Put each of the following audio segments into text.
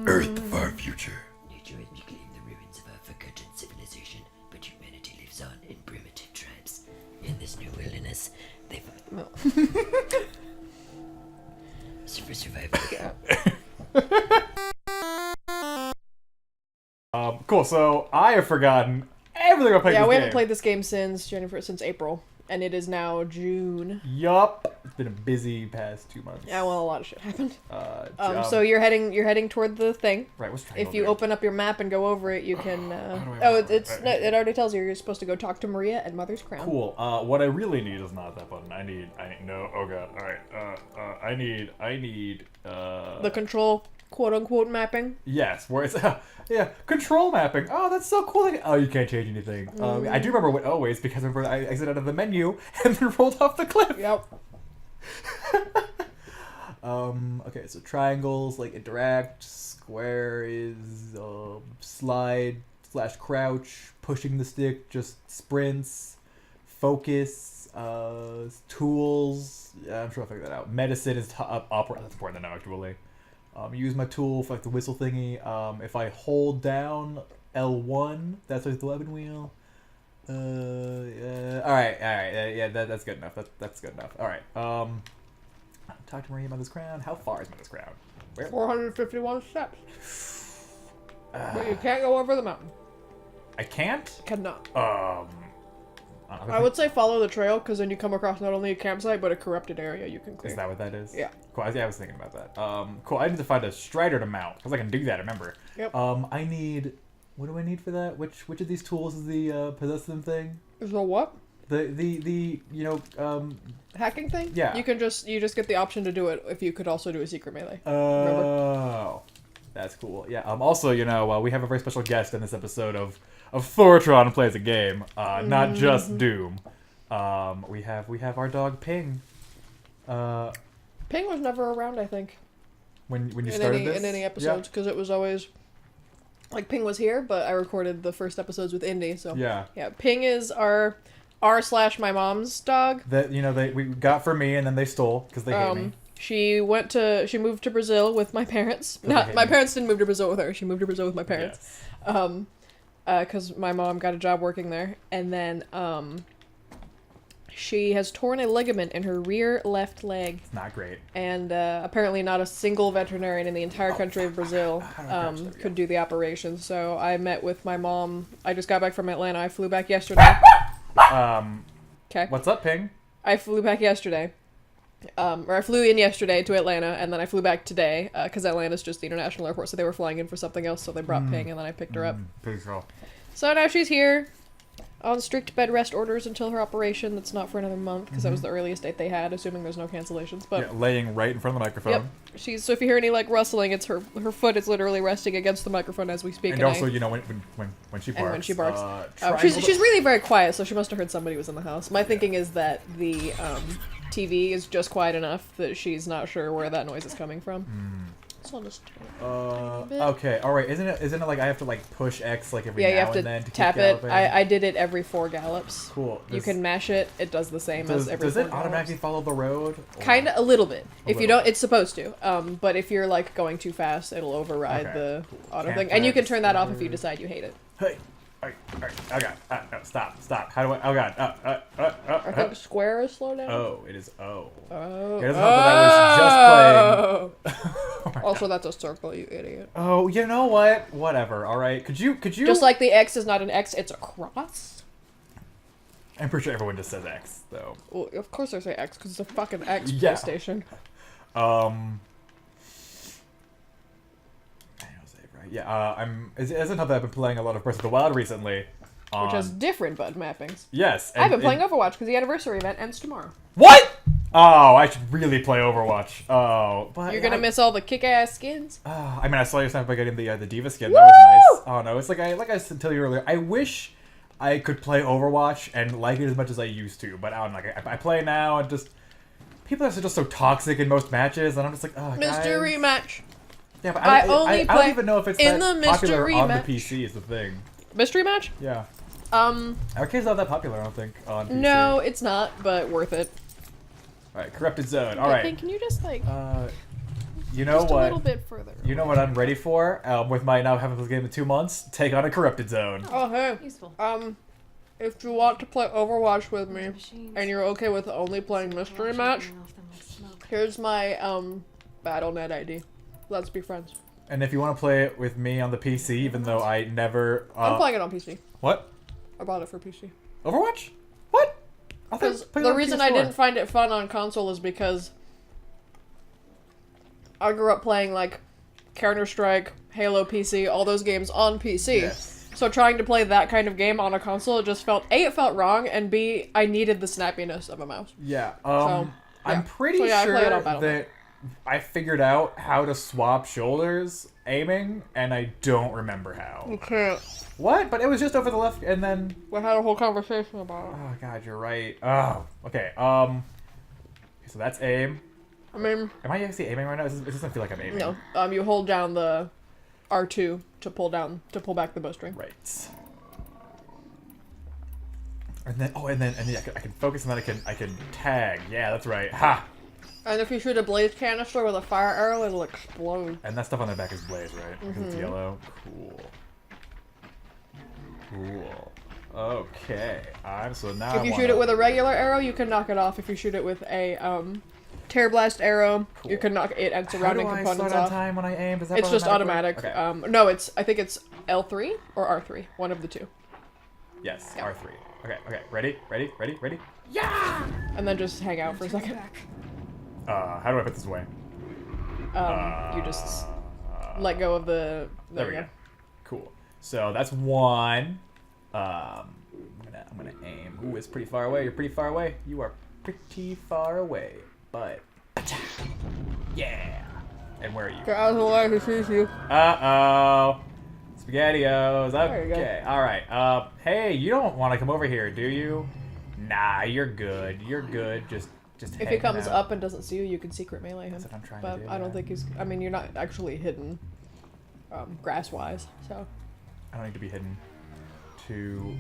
Earth, the far future. Nature has reclaimed the ruins of our forgotten civilization, but humanity lives on in primitive tribes. In this new wilderness, they've... No. For survival. Yeah. Cool. So I have forgotten everything about playing this game. Yeah, we haven't played this game since April, and it is now June. Yup. It's been a busy past 2 months. Yeah, well, a lot of shit happened. So you're heading toward the thing. right. What's triangle If you do? open up your map and go over it, you can. do I Oh, remember? it already tells you you're supposed to go talk to Maria at Mother's Crown. Cool. What I really need is not that button. I need no. Oh god. All right. I need. The control, quote unquote, mapping. Yes, where it's yeah, control mapping. Oh, that's so cool. Oh, you can't change anything. I do remember what always because I remember I exited out of the menu and then rolled off the cliff. Yep. Okay, so triangles like interact. Square is slide / crouch. Pushing the stick just sprints. Focus. Tools. Yeah, I'm sure I'll figure that out. Medicine is opera. That's important to know actually. Use my tool for like the whistle thingy. If I hold down L1, that's like the weapon wheel. All right, yeah, that's good enough. That's good enough. All right. Talk to Maria Mother's Crown. How far is Mother's Crown? Where? 451 steps. But you can't go over the mountain. I can't. Cannot. I I would say follow the trail, because then you come across not only a campsite, but a corrupted area you can clear. Is that what that is? Yeah. Cool. I was thinking about that. Cool. I need to find a strider to mount because I can do that. Remember. Yep. I need. What do I need for that? Which of these tools is the possess them thing? Is the what? The Hacking thing? Yeah. You just get the option to do it if you could also do a secret melee. Oh, that's cool. Yeah. Also, we have a very special guest in this episode of Thortron plays a game, not just Doom. We have our dog Ping. Ping was never around, I think. When you started this? In any episodes, because it was always like Ping was here, but I recorded the first episodes with Indy, so Yeah. Ping is our / my mom's dog. That we got for me and then they stole because they hate me. She moved to Brazil with my parents. Not my parents didn't move to Brazil with her. She moved to Brazil with my parents. Yes. Because my mom got a job working there, and then she has torn a ligament in her rear left leg. It's not great. And apparently not a single veterinarian in the entire country of Brazil could do the operation. So I met with my mom. I just got back from Atlanta. I flew back yesterday. Okay. What's up, Ping? I flew back yesterday. Or I flew in yesterday to Atlanta, and then I flew back today, because Atlanta's just the international airport, so they were flying in for something else, so they brought Ping, and then I picked her up. Pretty cool. So now she's here, on strict bed rest orders until her operation. That's not for another month, because that was the earliest date they had, assuming there's no cancellations. But Yeah, laying right in front of the microphone. Yep. So if you hear any, rustling, it's her foot is literally resting against the microphone as we speak. And also, when she barks. And when she barks. Triangle- She's really very quiet, so she must have heard somebody was in the house. My thinking is that the TV is just quiet enough that she's not sure where that noise is coming from. So I'll just turn it a bit. Okay, alright. Isn't it like I have to push X every Yeah, now you have and then to to tap keep it. galloping? I did it every 4 gallops. Cool. You can mash it. It does the same as every 4 Does it gallops. automatically follow the road? Kind of, a little bit. If you little. don't, it's supposed to. But if you're going too fast, it'll override Okay, the auto Can't thing, and you can fast turn that off if you forward. decide you hate it. Hey. Alright. Oh god. No, stop. How do I? Oh god. I think square is slow down. Oh, it is O. Oh. It doesn't help that I was just playing. Also, that's a circle, you idiot. Oh, you know what? Whatever. All right. Could you? Just like the X is not an X, it's a cross. I'm pretty sure everyone just says X though. Well, of course I say X because it's a fucking X Yeah. PlayStation. Yeah. Isn't that I've been playing a lot of Breath of the Wild recently. Which has different bud mappings. Yes. I've been playing Overwatch because the anniversary event ends tomorrow. What? Oh, I should really play Overwatch. Oh, but You're gonna miss all the kick-ass skins. I saw you snap by getting the Diva skin. That was nice. Oh no, it's like I said to you earlier. I wish I could play Overwatch and like it as much as I used to, but I don't I play now and just people are just so toxic in most matches, and I'm just like, oh, Mystery guys. match. Yeah, but I I only don't play even know if it's in that the popular mystery on match. the PC is the thing. Mystery match? Yeah. Arcade's not that popular, I don't think, on PC. No, it's not, but worth it. Alright, Corrupted Zone. I Alright. think, can you just You know Just what? a little bit further. You know what I'm ready for? With my now having played the game in 2 months, take on a corrupted zone. Oh, hey. Useful. If you want to play Overwatch with me, and you're okay with only playing Mystery Match, here's my, BattleNet ID. Let's be friends. And if you want to play it with me on the PC, even though I never... I'm playing it on PC. What? I bought it for PC. Overwatch? What? Because the reason I didn't find it fun on console is because I grew up playing, like, Counter-Strike, Halo PC, all those games on PC. Yes. So trying to play that kind of game on a console, it just felt, A, it felt wrong, and B, I needed the snappiness of a mouse. Yeah, So, I'm pretty I sure play it on BattleNet. that I figured out how to swap shoulders aiming, and I don't remember how. You can't. What? But it was just over the left, and then... We had a whole conversation about it. Oh, God, you're right. Oh, okay, so that's aim. I mean... Am I actually aiming right now? It doesn't feel like I'm aiming. No. You hold down the R2 to pull back the bowstring. Right. And then, I can focus, and then I can tag. Yeah, that's right. Ha! And if you shoot a blaze canister with a fire arrow, it'll explode. And that stuff on their back is blaze, right? Because it's yellow. Cool. Cool. Okay. So now If you shoot it with a regular arrow, you can knock it off. If you shoot it with a tear blast arrow, you can knock it and surrounding components How do I start on off. time when I aim? Does that It's just automatic. Okay. No, I think it's L3 or R3, one of the two. Yes, Yeah. R3. Okay. Ready? And then just hang out for a second. How do I put this away? You just let go of the. There we go. Cool. So that's one. I'm gonna aim. Ooh, it's pretty far away. You're pretty far away. You are pretty far away. But yeah. And where are you? Get out of the way, he sees you. Uh-oh. SpaghettiOs. There you go. Okay. All right. Hey, you don't want to come over here, do you? Nah, you're good. You're good. Just If he hanging comes out. up and doesn't see you, you can secret melee him. That's what I'm trying But to do. I don't yeah. think he's. I mean, you're not actually hidden, grass-wise. So I don't need to be hidden. To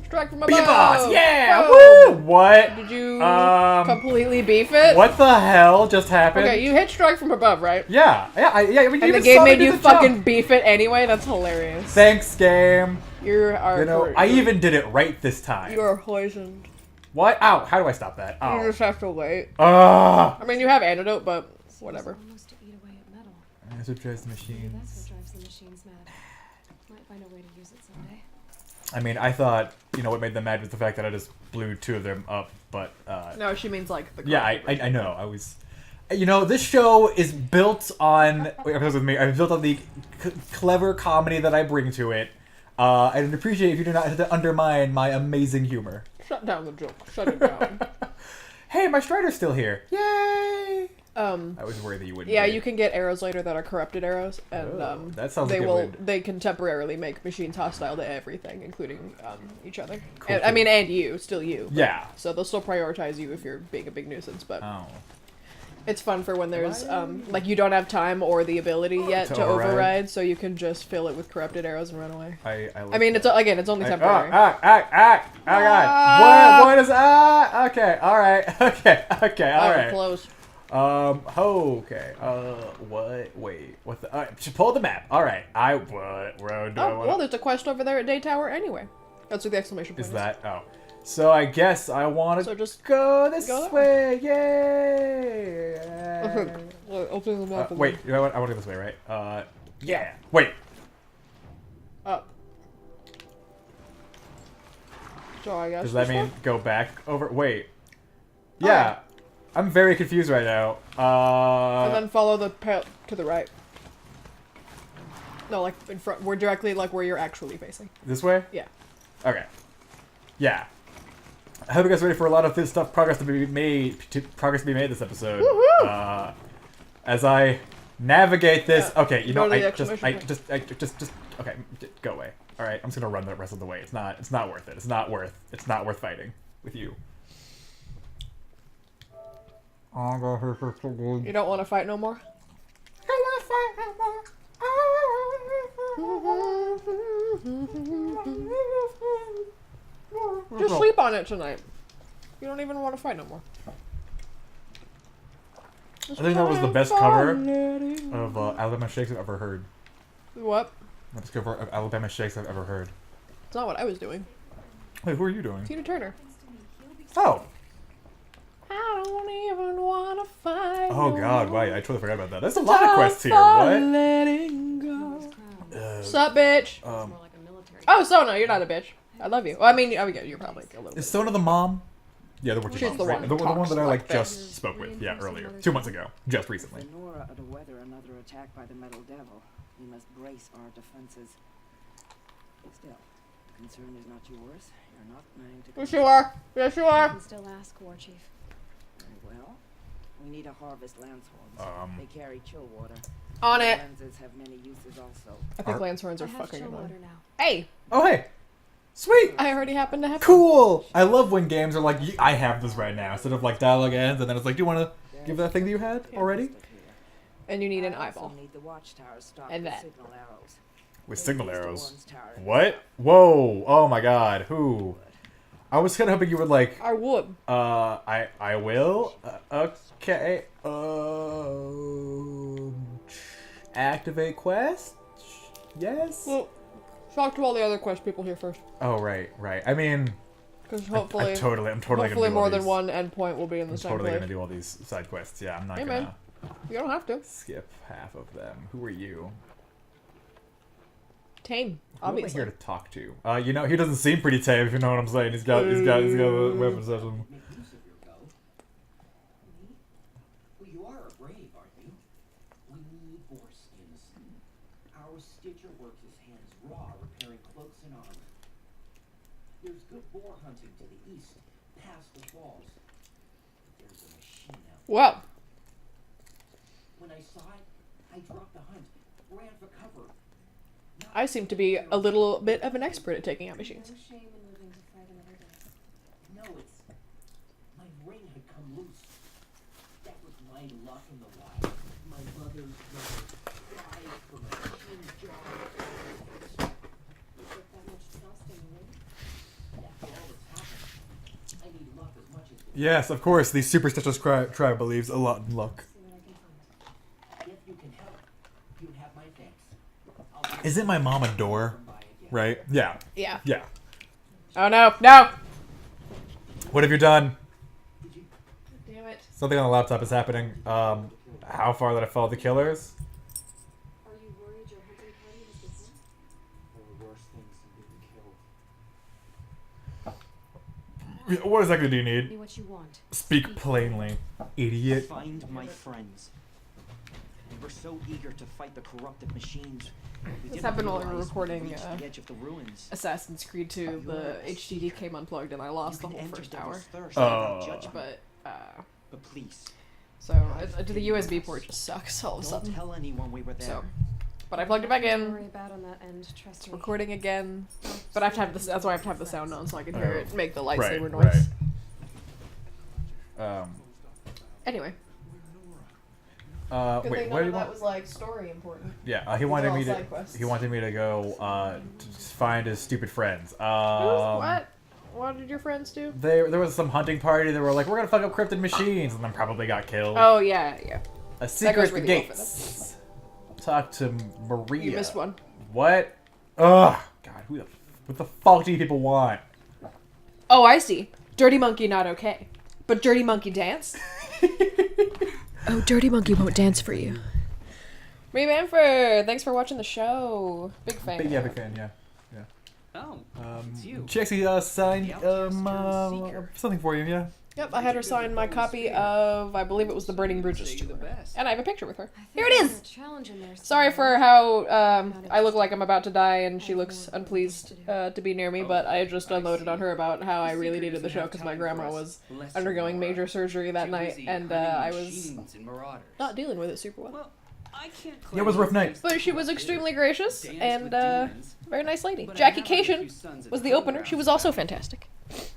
strike from above. be a boss. Yeah. Whoa! Woo! What? Did you completely completely beef it? What the hell just happened? Okay, you hit strike from above, right? Yeah. I mean, you And the even game saw me made do you the fucking jump. beef it anyway. That's hilarious. Thanks, game. You are. You know, I even did it right this time. You are poisoned. What? Ow! How do I stop that? You Oh. just have to wait. Ah. I mean, you have antidote, but whatever. Almost to eat away at metal. That's what drives the Maybe that's machines. what drives the machines mad. Might find a way to use it someday. I mean, I thought, what made them mad was the fact that I just blew 2 of them up, but, No, she means like the. yeah, I know, I was... this show is built on... Wait, with me. It's built on the clever comedy that I bring to it. I'd appreciate if you do not undermine my amazing humor. Shut down the joke. Shut it down. Hey, my Strider's still here. Yay! I was worried that you wouldn't. Yeah, be. you can get arrows later that are corrupted arrows, and Oh, that sounds they like it will. would- They can temporarily make machines hostile to everything, including each other. Cool, And, I cool. mean, and you, still you. but- Yeah. So they'll still prioritize you if you're being a big nuisance, but Oh. it's fun for when there's like you don't have time or the ability yet To to override. override, so you can just fill it with corrupted arrows and run away. I mean, it's again, it's only temporary. Oh God! What is okay, all right, okay, all right. Close. Okay. What? Wait. What the? Pull the map. All right. What road do I Oh, want? well, there's a quest over there at Day Tower anyway. That's what the exclamation point Is that? Oh. So I guess I want to So just go this go that way. Yay! Open the map. Wait. You know what? I want to go this way, right? Yeah. Wait. Up. So I guess. Does that this mean one? go back over? Wait. Yeah. I'm very confused right now. And then follow the path to the right. No, like in front. We're directly like where you're actually facing. This way? Yeah. Okay. Yeah. I hope you guys are ready for a lot of this stuff progress to be made this episode. Woohoo! As I navigate this. Yeah. Okay, Go to the exclamation point. okay, go away. All right, I'm just gonna run the rest of the way. It's not worth it. It's not worth fighting with you. You don't want to fight no more? Just sleep on it tonight. You don't even want to fight no more. I think that was the best cover of Alabama Shakes I've ever heard. What? The best cover of Alabama Shakes I've ever heard. It's not what I was doing. Wait, who are you doing? Tina Turner. Oh. I don't even wanna fight. Oh God, why? I totally forgot about that. There's a lot of quests here. What? Letting go. Sup, bitch? More like a military. Oh, Sona, you're not a bitch. I love you. Well, I mean, oh, yeah, you're probably a little bit. Is Sona the mom? Yeah, the She's the one the who one talks that I like like this. just spoke with. Yeah, earlier, 2 months ago, just recently. Nora to weather another attack by the Metal Devil. We must brace our defenses. Still, the concern is not yours. You're not mine to. Yes, you are. Yes, you You are. can still ask, War Chief. Very well. We need a harvest lance horns. They carry chill water. On it. Lenses have many uses also. I think lance horns I are have fucking chill annoying. water now. Hey, Oh hey, sweet, I already happen to have. cool. I love when games are like, I have this right now, instead of like dialogue ends, and then it's like, do you want to give that thing that you had already? And you need an I also eyeball. need the watchtower stocked And with that. signal arrows. With They signal use the arrows. ones towering What? Whoa! Oh my God! Who? I was kind of hoping you would like. I would. I will. Okay. Activate quest. Yes. Well, talk to all the other quest people here first, Oh right. I mean, because I'm hopefully, totally hopefully gonna do more all than these. one endpoint will be in the I'm same totally place. gonna do all these side quests. Yeah, I'm not Hey, gonna man. You don't have to. skip half of them. Who are you? Tame, Who am I obviously. here to talk to? You know, he doesn't seem pretty tame. If you know what I'm saying. He's got a weapon system. Make use of your bow. Me? Well, you are a brave, aren't you? We need boar skins. Our stitcher works his hands raw, repairing cloaks and armor. There's good boar hunting to the east, past the falls. But there's a machine out there. Well, When I saw it, I dropped the hunt, ran for cover. I seem to be a little bit of an expert at taking out machines. No shame in living to fight another day. No, it's my ring had come loose. That was my luck in the wild. My mother's brother died from a machine job. You put that much trust in me. After all that's happened, I need luck as much as Yes, of course. The superstitious tribe believes a lot in luck. See what I can find. if you can help, you have my thanks. Isn't my mom a door? Right? Yeah. Yeah. Yeah. Oh no, no! What have you done? Damn it. Something on the laptop is happening. How far did I follow the killers? Are you worried your hunting party has been hit? There were worse things than being killed. What exactly do you need? Be what you want. Speak plainly, idiot. Find my friends. We were so eager to fight the corrupted machines. We This didn't happened while we were realize recording, reached the edge of the ruins. Assassin's Creed 2, the HDD came unplugged and I lost the You can whole enter first Devil's hour. Thirst Oh. without judgment. But, But please, so the USB port just sucks all of a don't sudden. tell anyone we were there. So, but I plugged it back Nothing to in. worry about on that end, trust It's me. recording again. But I have to have this. That's why I have to have the sound on so I can hear it make the lightsaber Right, noise. right. Anyway, Wait, good thing what none do you of that want? was like story important. Yeah, he These wanted are all me to. side quests. He wanted me to go to find his stupid friends. What? What did your friends do? There was some hunting party. They were like, "We're gonna fuck up cryptid machines," and then probably got killed. Oh yeah, yeah. A secret goes at the really well for gates. Talk to Maria. You missed one. What? Ugh. God, what the fuck do you people want? Oh, I see. Dirty Monkey not okay, but Dirty Monkey dance. Oh, Dirty Monkey won't dance for you. Marie Manford, thanks for watching the show. Big fan. Big fan, yeah. Oh, it's you. She actually signed The outcast turned seeker. something for you, yeah. Yep, I had her sign my copy of, I believe it was the Burning Bridges tour. And I have a picture with her. Here it is! Challenge in there Sorry somewhere. for how I look like I'm about to die and she looks unpleased to be near me, but I just unloaded on her about how I really needed the show because my grandma was undergoing major surgery that night and I was not dealing with it super well. Well, I can't Yeah, it was a rough night. But she was extremely gracious and very nice lady. Jackie Cation was the opener. She was also fantastic.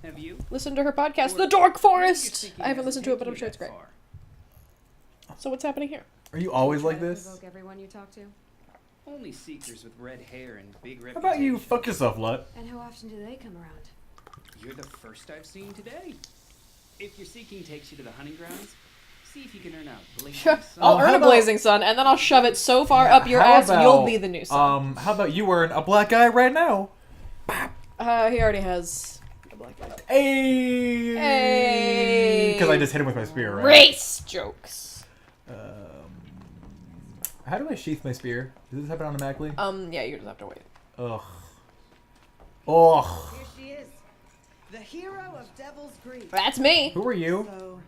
Have you? Listen to her podcast, The Dork Forest! I haven't listened to it, but I'm sure it's great. So what's happening here? Are you always Try like to this? provoke everyone you talk to. Only seekers with red hair and big How about you reputations. fuck yourself, Lut? And how often do they come around? You're the first I've seen today. If your seeking takes you to the hunting grounds, See if you can earn a blazing I'll sun. earn how a about- blazing sun, and then I'll shove it so far up your How ass, you'll about, be the new sun. How about you earn a black eye right now? He already has a black eye. Hey! Hey! Because I just hit him with my spear, right? Race jokes. How do I sheath my spear? Does this happen automatically? Yeah, you just have to wait. Ugh. Ugh. Here she is, the hero of Devil's Grief. That's me. Who are you? So,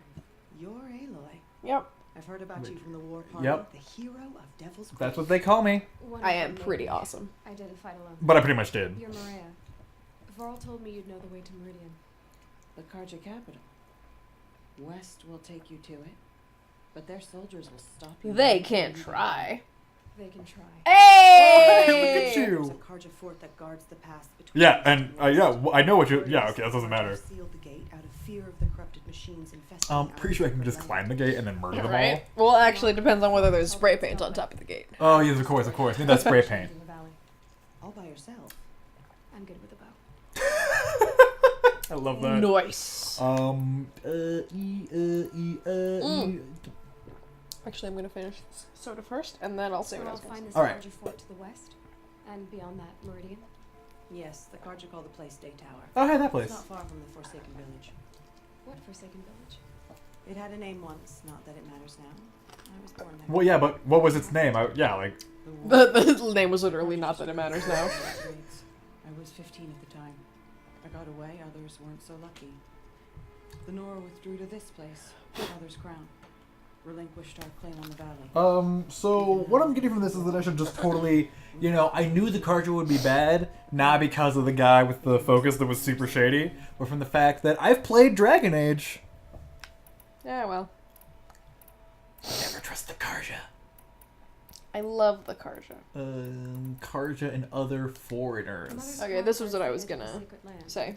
you're Aloy. Yep. I've heard about you from the war party. Yep. The hero of Devil's Grief. That's what they call me. One I of am them pretty made me. awesome. I didn't fight alone. But I pretty much did. You're Maria. Varl told me you'd know the way to Meridian. The Karja capital. West will take you to it, but their soldiers will stop you. They right can't there. try. They can try. Hey! Look at you. There's a Karja fort that guards the pass between. Yeah, East and West. I know what you. Yeah, okay, that doesn't matter. Sealed the gate out of fear of the corrupted machines infesting. Pretty sure I can just climb the gate and then murder them Right? Well, actually, it depends on whether there's spray paint on top of the gate. all. Oh, yes, of course, of course. Need that spray paint. In the valley. All by yourself. I'm good with a bow. I love that. Nice. Actually, I'm gonna finish this soda first, and then I'll say So what I I'll was gonna find say. this All right. larger fort to the west, and beyond that, Meridian. Yes, the Karja call the place Day Tower. Oh, hey, that It's place. not far from the Forsaken Village. What Forsaken Village? It had a name once, not that it matters now. I was born there. Well, yeah, but what was its name? Yeah, like The name was literally not that it matters now. I was 15 at the time. I got away, others weren't so lucky. The Nora withdrew to this place, Mother's Crown. Relinquished our claim on the valley. So what I'm getting from this is that I should just totally, I knew the Karja would be bad, not because of the guy with the focus that was super shady, but from the fact that I've played Dragon Age. Yeah, well. Never trust the Karja. I love the Karja. Karja and other foreigners. Mother's Okay, Crown this was what I turns was into gonna a secret land. Say.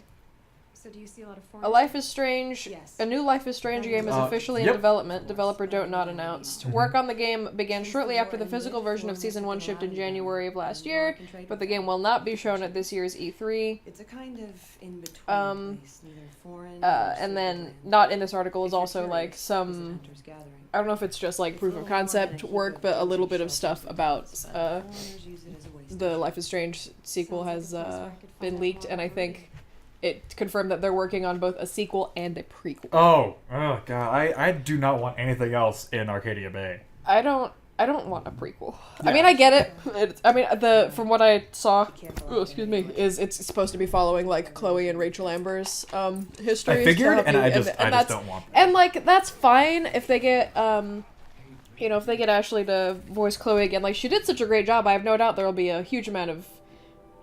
So do you see a lot of A foreigners? Life is Strange. Yes. A new Life is Strange game is officially in Yep. development. Developer don't not announced. Work on the game began shortly after the physical version of Season 1 shipped in January of last year, but the game will not be shown at this year's E3. It's a kind of in between place, neither foreign nor And sacred then, land. not in this article, If is you're also like curious, some, visit Hunter's Gathering. I don't know if it's just like proof of concept work, but a little bit of stuff about Foreigners use it as a way the Life is Strange sequel has been leaked, and I think it confirmed that they're working on both a sequel and a prequel. oh god, I do not want anything else in Arcadia Bay. I don't want a prequel. I Yeah. mean, I get it. From what I saw, careful out there. is it's supposed to be following like Chloe and Rachel Amber's history. I figured, so and I just that's- don't want that. And like that's fine if they get if they get Ashley to voice Chloe again. Like she did such a great job. I have no doubt there will be a huge amount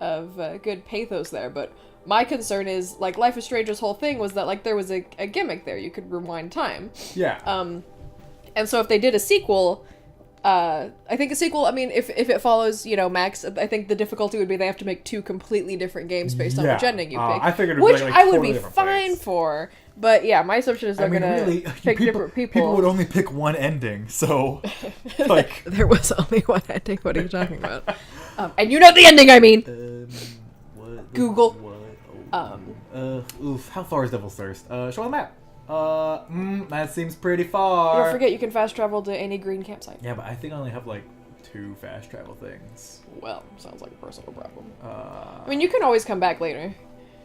of good pathos there. But my concern is like Life is Strange's whole thing was that like there was a gimmick there. You could rewind time. Yeah. And so if they did a sequel, I think a sequel, I mean, if it follows, Max, I think the difficulty would be they have to make two completely different games based on Yeah. which ending you pick. I figured it would which be like I would totally be different fine place. for. But yeah, my assumption is they're gonna pick different people. People would only pick one ending, so like. There was only one ending. What are you talking about? And you know the ending, I mean. What? Google. What? Oof. How far is Devil's Thirst? Show on the map. That seems pretty far. Don't forget you can fast travel to any green campsite. Yeah, but I think I only have like 2 fast travel things. Well, sounds like a personal problem. I mean, you can always come back later.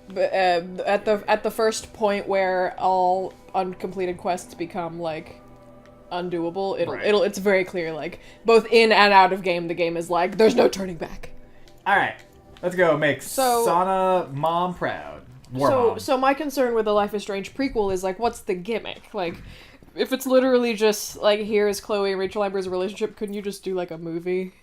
But at the first point where all uncompleted quests become like undoable, it's very clear like both in and out of game the game is like there's no turning back. All right, let's go make So- Sana mom proud. War mom. So my concern with the Life is Strange prequel is like what's the gimmick? Like if it's literally just like here's Chloe and Rachel Amber's relationship, couldn't you just do like a movie?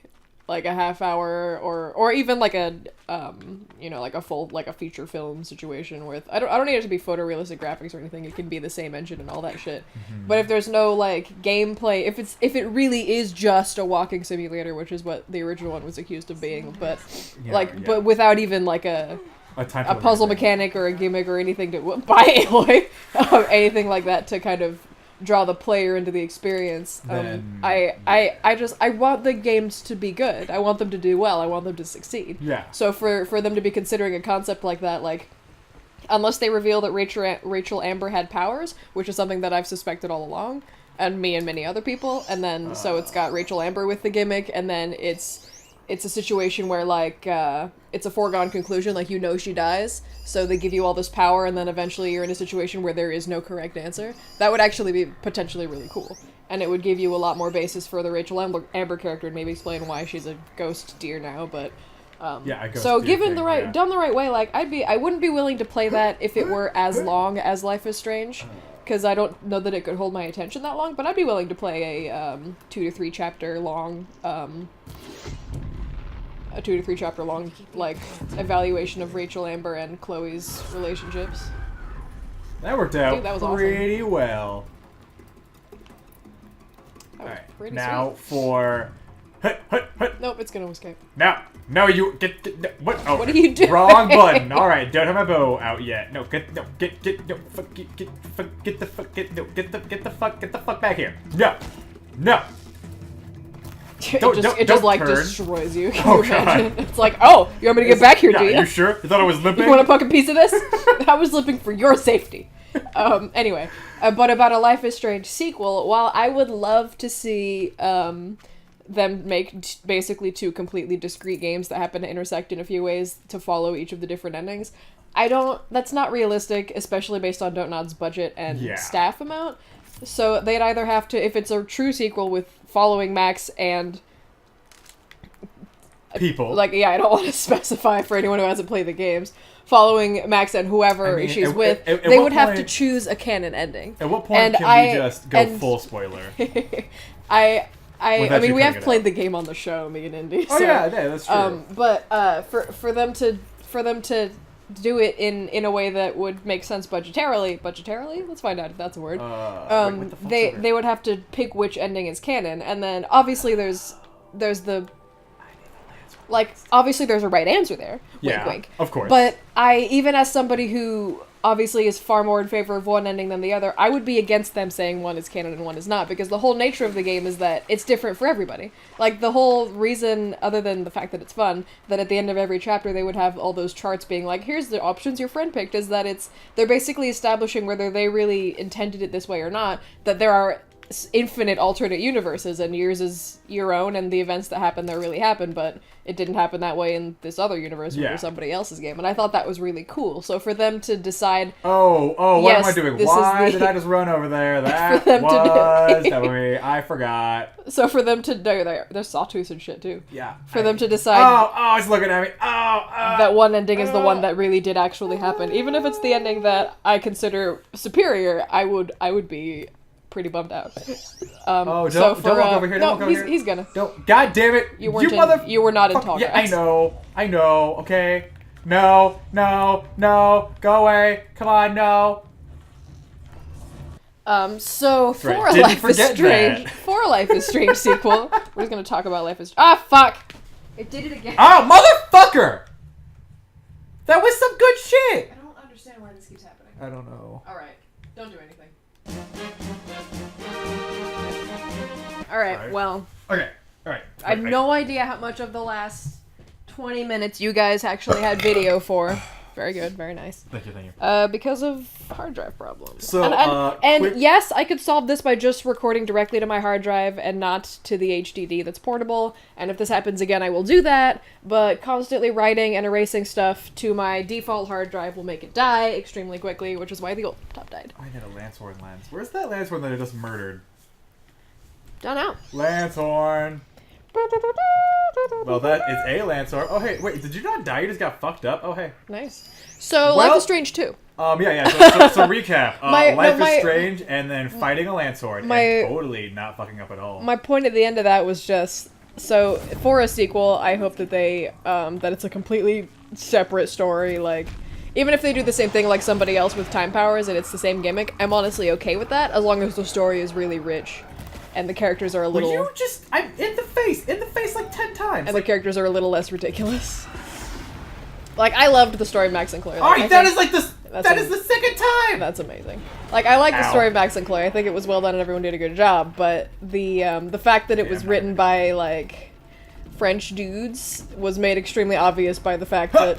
Like a half hour or even like a like a full like a feature film situation with I don't need it to be photorealistic graphics or anything. It can be the same engine and all that shit. Mm-hmm. But if there's no like gameplay, if it really is just a walking simulator, which is what the original one was accused of being, but but without even like a puzzle mechanic or a gimmick or anything to by Aloy, anything like that to kind of draw the player into the experience. Then- I want the games to be good. I want them to do well. I want them to succeed. Yeah. So for them to be considering a concept like that, like unless they reveal that Rachel Amber had powers, which is something that I've suspected all along, and me and many other people, and then so it's got Rachel Amber with the gimmick, and then it's a situation where like it's a foregone conclusion, like you know she dies, so they give you all this power, and then eventually you're in a situation where there is no correct answer. That would actually be potentially really cool, and it would give you a lot more basis for the Rachel Amber character, and maybe explain why she's a ghost deer now. But Yeah, a ghost so deer given thing, the right yeah. done the right way, like I wouldn't be willing to play that if it were as long as Life is Strange, because I don't know that it could hold my attention that long. But I'd be willing to play a 2 to 3 chapter long like evaluation of Rachel Amber and Chloe's relationships. That worked out Dude, that was awesome. pretty well. That was Alright, pretty now sweet. for... Nope, it's gonna escape. No, you get no, what? Oh, What are you doing? Wrong button. All right, don't have my bow out yet. No, get the fuck back here. No. It Don't just like turn. destroys you. Can Oh, you imagine? It's like, oh, you want me to get back here, Yeah, do you? you sure? You thought I was limping? You want a fucking piece of this? I was limping for your safety. Anyway, but about a Life is Strange sequel, while I would love to see them make basically 2 completely discrete games that happen to intersect in a few ways to follow each of the different endings, that's not realistic, especially based on Dontnod's budget and staff amount. So they'd either have to, if it's a true sequel with following Max and people. Like, yeah, I don't want to specify for anyone who hasn't played the games. Following Max and whoever she's with, they would have to choose a canon ending. At what point can we just go full spoiler? I mean, we have cutting it played out. the game on the show, me and Indy. Oh so, yeah, that's true. But for them to do it in a way that would make sense budgetarily, let's find out if that's a word. What the fuck's over? They would have to pick which ending is canon, and then obviously there's the obviously there's a right answer there. Yeah, wink, wink. of course. But even as somebody who obviously is far more in favor of one ending than the other, I would be against them saying one is canon and one is not, because the whole nature of the game is that it's different for everybody. Like, the whole reason, other than the fact that it's fun, that at the end of every chapter they would have all those charts being like, here's the options your friend picked, is that they're basically establishing whether they really intended it this way or not, that there are infinite alternate universes, and yours is your own, and the events that happen there really happen, but it didn't happen that way in this other universe or somebody else's game, and I thought that was really cool. So for them to decide, what yes, am I doing? this Why is the- did I just run over there? That them to was do- Debbie. I forgot. so for them to there's sawtooths and shit too. Yeah. For them to decide Oh, it's looking at me. that one ending is the one that really did actually happen, even if it's the ending that I consider superior, I would be pretty bummed out. Don't walk over here. Don't walk over here. He's gonna. Don't. God damn it! You were not in tall Yeah, grass. I know. Okay. No. Go away. Come on, no. So for right. a Didn't Life is forget Strange, that. for a Life is Strange sequel, we're just gonna talk about Life is. Fuck! It did it again. Oh, motherfucker! That was some good shit. I don't understand why this keeps happening. I don't know. All right, don't do anything. All right. Well, Okay. All right. I have no idea how much of the last 20 minutes you guys actually had video for. Very good, very nice. Thank you. Because of hard drive problems. So, and quick- yes, I could solve this by just recording directly to my hard drive and not to the HDD that's portable. And if this happens again, I will do that. But constantly writing and erasing stuff to my default hard drive will make it die extremely quickly, which is why the old laptop died. I need a Lancehorn lens. Where's that Lancehorn that I just murdered? Done out. Lancehorn. Well, that is a Lancehorn. Oh, hey, wait, did you not die? You just got fucked up? Oh, hey. Nice. So, Well- Life is Strange 2. Yeah. So recap. Life my- is Strange, and then fighting a Lancehorn, and totally not fucking up at all. My point at the end of that was just, so for a sequel, I hope that they, that it's a completely separate story, like, even if they do the same thing like somebody else with time powers and it's the same gimmick, I'm honestly okay with that, as long as the story is really rich, and the characters are a little... Will you just... I'm in the face like 10 times. And the characters are a little less ridiculous. Like, I loved the story of Max and Claire. Like, Alright, that is like the... That's That is the second time! That's amazing. Like, I like the Ow. story of Max and Claire. I think it was well done and everyone did a good job, but the fact that it was written by, like, French dudes was made extremely obvious by the fact that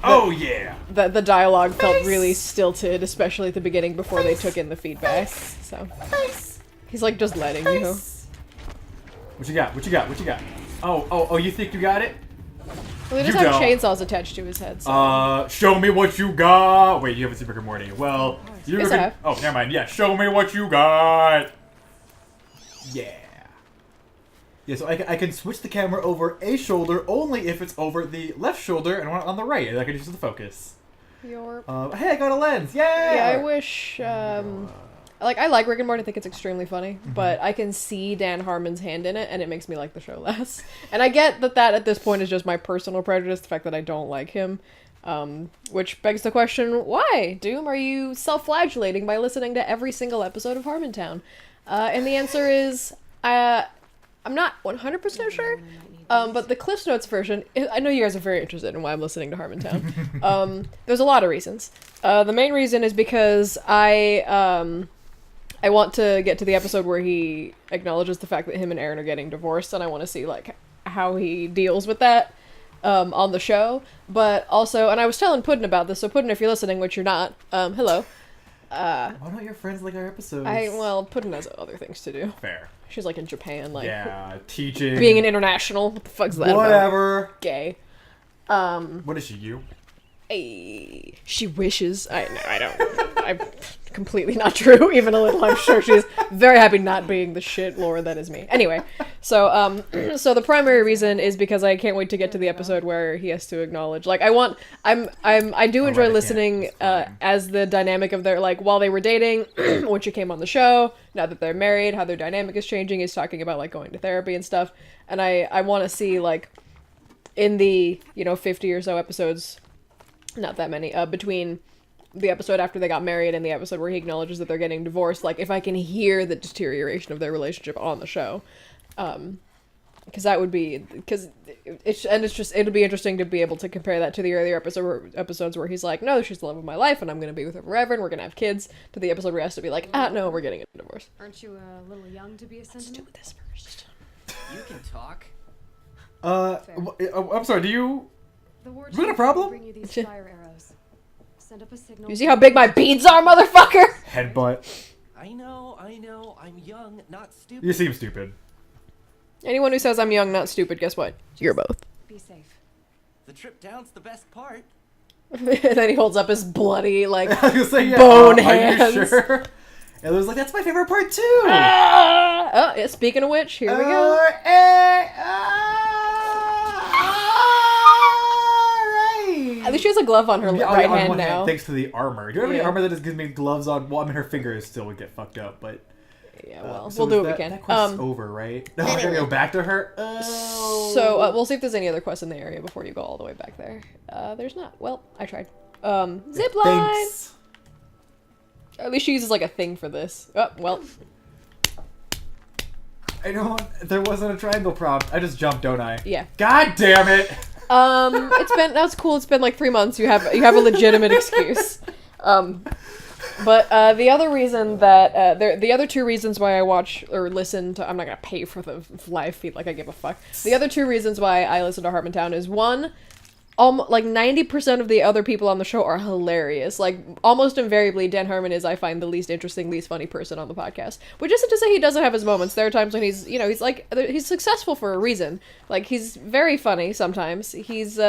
Oh, yeah. that the dialogue felt really stilted, especially at the beginning before they took in the feedback. So He's like just letting you. What you got? What you got? What you got? Oh, you think you got it? Well, he does You have don't. chainsaws attached to his head. So. Show me what you got. Wait, you haven't seen Rick and Morty. Well, you're Yes, I have. Oh, never mind. Yeah, show me what you got. Yeah. Yeah, so I can switch the camera over a shoulder only if it's over the left shoulder and one on the right, and I can use the focus. Your Hey, I got a lens! Yay! Yeah, I wish, I like Rick and Morty, I think it's extremely funny, but I can see Dan Harmon's hand in it, and it makes me like the show less. And I get that at this point is just my personal prejudice, the fact that I don't like him, which begs the question, why, Doom? Are you self-flagellating by listening to every single episode of Harmontown? And the answer is, I'm not 100% sure, but the Cliff Notes version, I know you guys are very interested in why I'm listening to Harmontown. There's a lot of reasons. The main reason is because I want to get to the episode where he acknowledges the fact that him and Aaron are getting divorced, and I want to see, like, how he deals with that on the show. But also, and I was telling Puddin about this, so Puddin, if you're listening, which you're not, hello. Why don't your friends like our episodes? Puddin has other things to do. Fair. She's, like, in Japan, like... Yeah, teaching. Being an international. What the fuck's that about? Whatever. Gay. What is she, you? She wishes. I don't. I'm completely not true, even a little. I'm sure she's very happy not being the shit Laura that is me. Anyway, so so the primary reason is because I can't wait to get to the episode where he has to acknowledge. Like, I do enjoy listening as the dynamic of their, like, while they were dating, when she came on the show, now that they're married, how their dynamic is changing. He's talking about, like, going to therapy and stuff, and I want to see, like, in the 50 or so episodes. Not that many, between the episode after they got married and the episode where he acknowledges that they're getting divorced, like, if I can hear the deterioration of their relationship on the show, because that would be, it'll be interesting to be able to compare that to the earlier episodes where he's like, no, she's the love of my life and I'm gonna be with her forever and we're gonna have kids, to the episode where he has to be like, no, we're getting a divorce. Aren't you a little young to be a sentiment? Let's do this first. You can talk. I'm sorry, do you... The war Is that a chief problem? will bring you these fire arrows. Send up a signal. You see how big my beads are, motherfucker? Headbutt. I know, I'm young, not stupid. You seem stupid. Anyone who says I'm young, not stupid, guess what? You're both. Be safe. The trip down's the best part. And then he holds up his bloody, like, I was gonna say, yeah, bone are hands. you sure? And it was like, that's my favorite part too. Oh, yeah, speaking of which, here we go. At least she has a glove on her right on hand one now. thanks to the armor. Do you have any Yeah. armor that just gives me gloves on? Well, I mean, her fingers still would get fucked up, but... Yeah, well, so we'll do is what we can. That quest's over, right? No, I gotta go back to her? Oh. So, we'll see if there's any other quests in the area before you go all the way back there. There's not. Well, I tried. Zip line! Thanks. At least she uses, like, a thing for this. Oh, well. I know, there wasn't a triangle prompt. I just jumped, don't I? Yeah. God damn it! That's cool. It's been, like, 3 months. You have a legitimate excuse. But the other reason that the other two reasons why I watch or listen to, I'm not gonna pay for the live feed, like I give a fuck. The other two reasons why I listen to Harmontown is one, like 90% of the other people on the show are hilarious. Like almost invariably, Dan Harmon is, I find, the least interesting, least funny person on the podcast. Which isn't to say he doesn't have his moments. There are times when he's he's successful for a reason. Like he's very funny sometimes. He's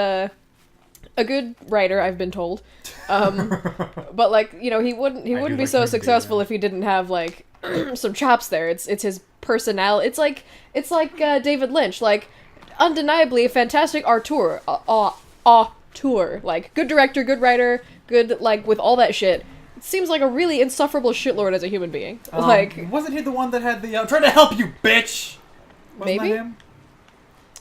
a good writer, I've been told. But like, he wouldn't be so successful if he didn't have like some chops there. It's his personality. It's like David Lynch, like undeniably a fantastic auteur. Like good director, good writer, good like with all that shit. It seems like a really insufferable shitlord as a human being. Wasn't he the one that had the trying to help you, bitch? Wasn't Maybe? that him?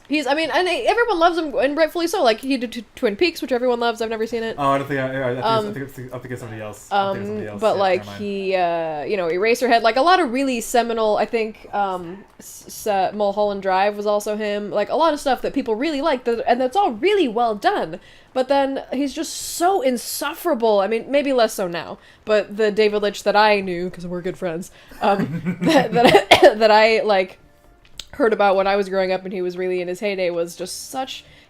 And everyone loves him, and rightfully so. Like, he did Twin Peaks, which everyone loves. I've never seen it. Oh, I don't think I think it's somebody else. But, like, he, Eraserhead, like, a lot of really seminal, I think, Mulholland Drive was also him. Like, a lot of stuff that people really like, and that's all really well done. But then, he's just so insufferable. I mean, maybe less so now. But the David Lynch that I knew, because we're good friends, that I, like, heard about when I was growing up and he was really in his heyday was just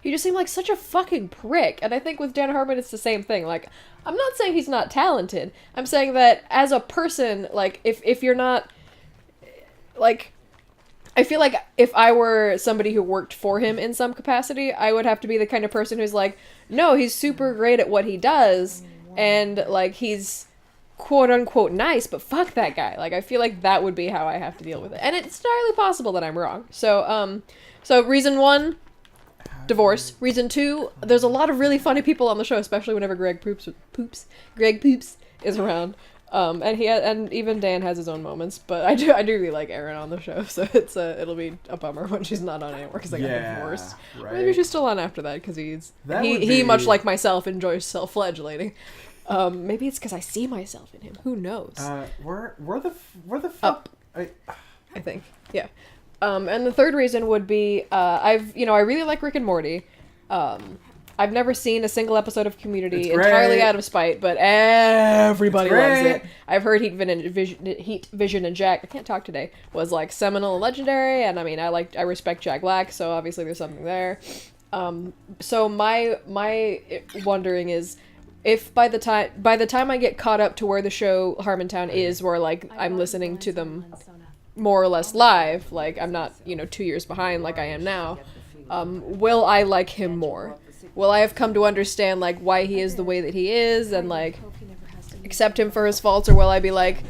he just seemed like such a fucking prick. And I think with Dan Harmon it's the same thing. Like, I'm not saying he's not talented. I'm saying that as a person, like, if you're not, like, I feel like if I were somebody who worked for him in some capacity, I would have to be the kind of person who's like, no, he's super great at what he does, and, like, he's quote-unquote nice, but fuck that guy. Like, I feel like that would be how I have to deal with it. And it's entirely possible that I'm wrong. So, so reason 1, divorce. Reason 2, there's a lot of really funny people on the show, especially whenever Greg Poops is around. And even Dan has his own moments, but I do really like Erin on the show, so it'll be a bummer when she's not on anymore because I got divorced. Right. Maybe she's still on after that because he much like myself enjoys self-flagellating. Maybe it's because I see myself in him. Who knows? Where the fuck? I think, yeah. And the third reason would be I really like Rick and Morty. I've never seen a single episode of Community, entirely out of spite, but everybody loves it. I've heard Heat Vision and Jack, I can't talk today, was like seminal and legendary, and I mean, I respect Jack Black, so obviously there's something there. So my wondering is, if by the time I get caught up to where the show Harmontown is, where like I'm listening to them more or less live, like I'm not 2 years behind like I am now, will I like him more? Will I have come to understand, like, why he is the way that he is, and, like, accept him for his faults, or will I be like,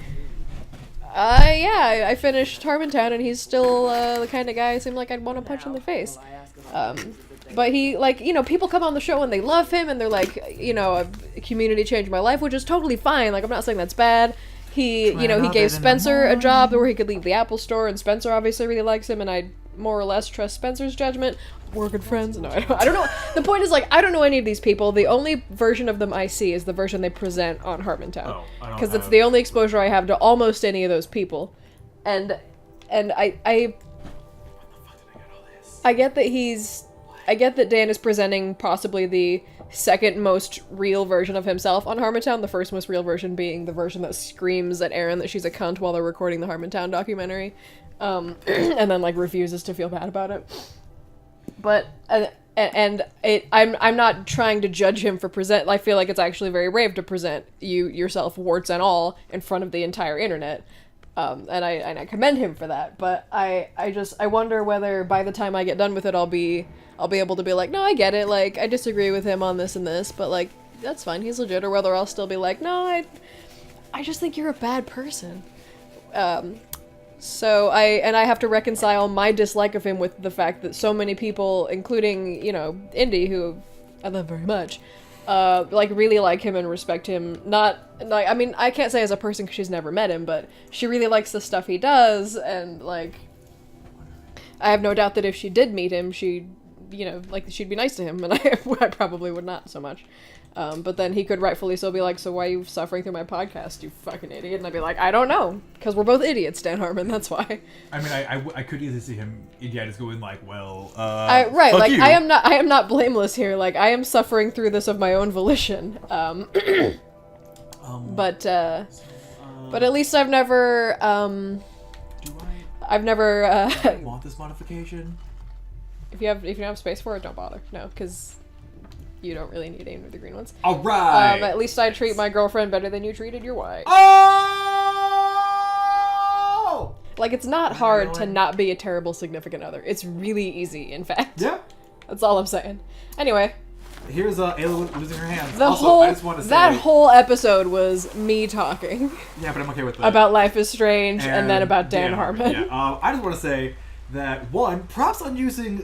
I finished Harmontown, and he's still the kind of guy I seem like I'd want to punch in the face. But he, like, people come on the show and they love him, and they're like, Community changed my life, which is totally fine. Like, I'm not saying that's bad. He gave Spencer a job where he could leave the Apple Store, and Spencer obviously really likes him, and I more or less trust Spencer's judgment. We're good friends. No, I don't know. The point is, like, I don't know any of these people. The only version of them I see is the version they present on Harmontown. Because it's the only exposure I have to almost any of those people. And I get that Dan is presenting possibly the second most real version of himself on Harmontown, the first most real version being the version that screams at Erin that she's a cunt while they're recording the Harmontown documentary, and then, like, refuses to feel bad about it. But, I'm not trying to judge him for I feel like it's actually very brave to present yourself, warts and all, in front of the entire internet. And I commend him for that, but I wonder whether by the time I get done with it, I'll be able to be like, no, I get it, like, I disagree with him on this and this, but, like, that's fine, he's legit, or whether I'll still be like, no, I just think you're a bad person. So I have to reconcile my dislike of him with the fact that so many people, including, Indy, who I love very much, like, really like him and respect him. Not, like, I mean, I can't say as a person because she's never met him, but she really likes the stuff he does, and, like, I have no doubt that if she did meet him, she'd be nice to him, and I probably would not so much. But then he could rightfully still be like, so why are you suffering through my podcast, you fucking idiot? And I'd be like, I don't know, because we're both idiots, Dan Harmon, that's why. I mean, I could easily see him, just go in like, well, right, fuck like, you. I am not blameless here, like, I am suffering through this of my own volition. But at least I've never, want this modification? If you have space for it, don't bother. No, because you don't really need any of the green ones. All right. At least I treat my girlfriend better than you treated your wife. Oh! Like, it's not hard to not be a terrible significant other. It's really easy, in fact. Yeah. That's all I'm saying. Anyway. Here's Ayla losing her hands. I just want to say that whole episode was me talking. Yeah, but I'm okay with that. About Life is Strange and then about Dan Harmon. Yeah. I just want to say that, one, props on using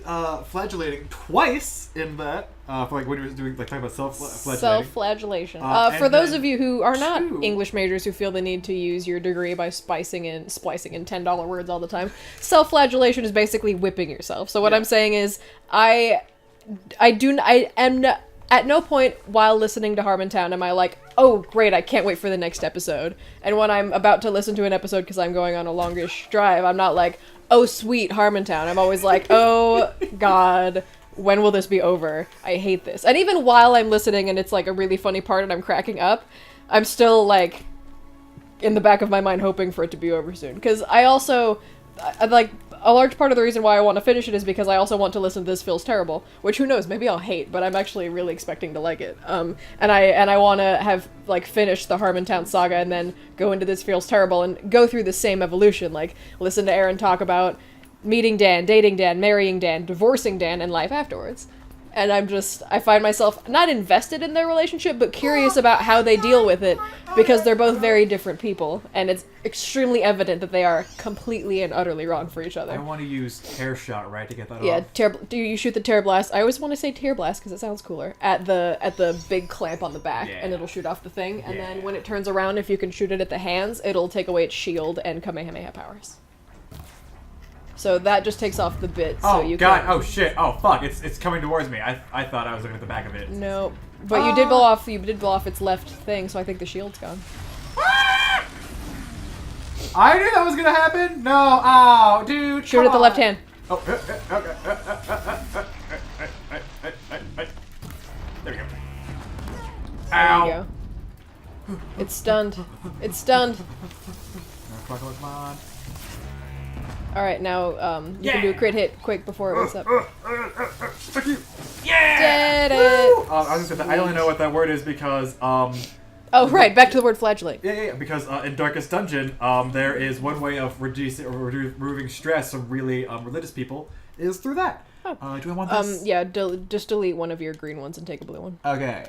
flagellating twice in that, for like when you were doing, like, talking about self-flagellating. Self-flagellation. For those of you who are not English majors who feel the need to use your degree by splicing in $10 words all the time, self-flagellation is basically whipping yourself. So what I'm saying is, I am at no point while listening to Harmontown am I like, oh great, I can't wait for the next episode. And when I'm about to listen to an episode because I'm going on a longish drive, I'm not like, oh sweet, Harmontown. I'm always like, oh god, when will this be over? I hate this. And even while I'm listening and it's like a really funny part and I'm cracking up, I'm still like in the back of my mind hoping for it to be over soon. Because I also, like, a large part of the reason why I want to finish it is because I also want to listen to This Feels Terrible, which who knows, maybe I'll hate, but I'm actually really expecting to like it. And I want to have, like, finished the Harmontown saga and then go into This Feels Terrible and go through the same evolution, like, listen to Aaron talk about meeting Dan, dating Dan, marrying Dan, divorcing Dan, and life afterwards. And I find myself not invested in their relationship, but curious about how they deal with it, because they're both very different people, and it's extremely evident that they are completely and utterly wrong for each other. I want to use tear shot, right, to get that Yeah, off. do you shoot the tear blast? I always want to say tear blast because it sounds cooler. At the big clamp on the back, Yeah. and it'll shoot off the thing. And Yeah. then when it turns around, if you can shoot it at the hands, it'll take away its shield and Kamehameha powers. So that just takes off the bit. So Oh you god! Can... Oh shit! Oh fuck! It's coming towards me. I thought I was looking at the back of it. No, but you did blow off. You did blow off its left thing, so I think the shield's gone. I knew that was gonna happen. No! Oh, dude! Shoot it at the left hand. Oh. There we go. There Ow! you go. It's stunned. It's stunned. Come on. All right, now you can do a crit hit quick before it wakes up. Fuck you! Yeah! Did it! I was gonna say, I only know what that word is because Oh right, back to the word flagellate. Yeah, because in Darkest Dungeon, there is one way of removing stress from really religious people is through that. Oh. Do I want this? Yeah, just delete one of your green ones and take a blue one. Okay.